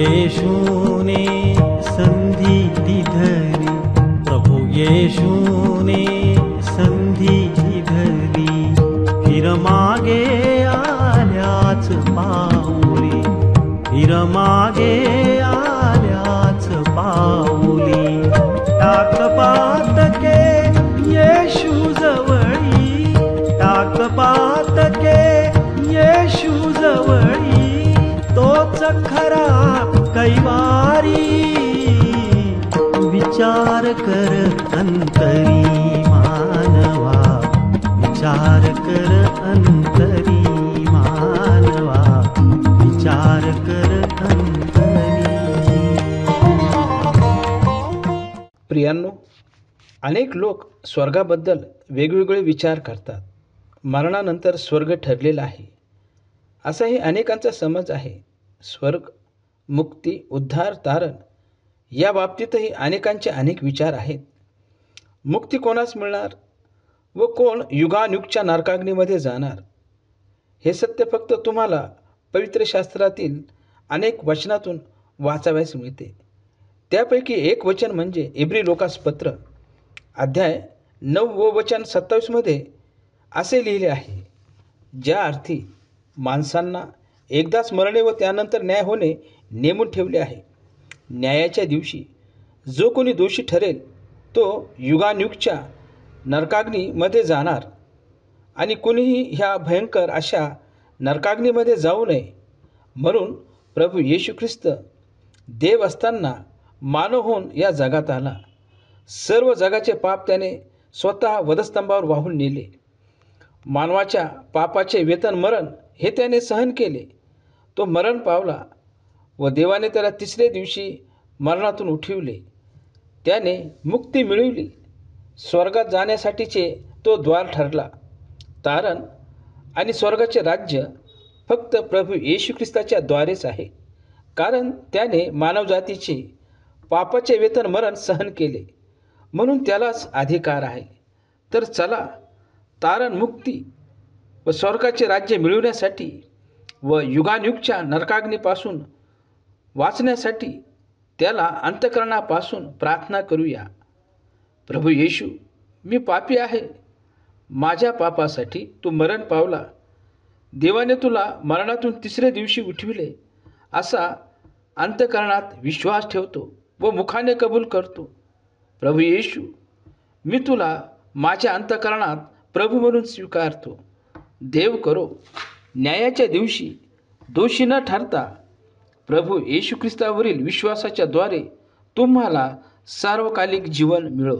येशूने संधी धरी, प्रभु येशूने संधी धरी, फिर मागे आल्याच पाऊली, फिर मागे आल्याच पाऊली, टाक पातके येशू जवळी, टाक पातके येशू जवळी, तोच खरा कैवारी, विचार कर अंतरी मानवा, विचार कर अंतरी मानवा, विचार कर अंतरी। प्रियांनो, अनेक लोक स्वर्गाबद्दल वेगवेगळे विचार करतात। मरणानंतर स्वर्ग ठरलेला आहे असाही अनेकांचा समज आहे। स्वर्ग, मुक्ती, उद्धार, तारण या बाबतीतही अनेकांचे अनेक विचार आहेत। मुक्ती कोणास मिळणार व कोण युगानुयुगच्या नरकाग्नीमध्ये जाणार, हे सत्य फक्त तुम्हाला पवित्र शास्त्रातील अनेक वचनातून वाचावयास मिळते। त्यापैकी एक वचन म्हणजे इब्री लोकास पत्र अध्याय 9 व वचन 27 मध्ये असे लिहिले आहे, ज्या अर्थी माणसांना एकदाच मरणे व त्यानंतर न्याय होणे नेमून ठेवले आहे। न्यायाच्या दिवशी जो कोणी दोषी ठरेल तो युगानुयुगच्या नरकाग्नीमध्ये जाणार आणि कोणीही ह्या भयंकर अशा नरकाग्नीमध्ये जाऊ नये म्हणून प्रभू येशू ख्रिस्त देव असताना मानव होऊन या जगात आला। सर्व जगाचे पाप त्याने स्वतः वधस्तंभावर वाहून नेले। मानवाच्या पापाचे वेतन मरण हे त्याने सहन केले। तो मरण पावला व देवाने त्याला तिसरे दिवशी मरणातून उठविले। त्याने मुक्ती मिळवली। स्वर्गात जाण्यासाठीचे तो द्वार ठरला। तारण आणि स्वर्गाचे राज्य फक्त प्रभू येशू ख्रिस्ताच्या द्वारेच आहे, कारण त्याने मानवजातीचे पापाचे वेतन मरण सहन केले म्हणून त्यालाच अधिकार आहे। तर चला, तारण, मुक्ती व स्वर्गाचे राज्य मिळवण्यासाठी व युगानुयुगच्या नरकाग्नीपासून वाचण्यासाठी त्याला अंतःकरणापासून प्रार्थना करूया। प्रभू येशू, मी पापी आहे, माझ्या पापासाठी तू मरण पावला। देवाने तुला मरणातून तिसरे दिवशी उठविले असा अंतःकरणात विश्वास ठेवतो व मुखाने कबूल करतो। प्रभू येशू, मी तुला माझ्या अंतःकरणात प्रभू म्हणून स्वीकारतो। देव करो न्यायाच्या दिवशी दोषी न ठरता प्रभू येशू ख्रिस्तावरील विश्वासाच्या द्वारे तुम्हाला सार्वकालिक जीवन मिळो।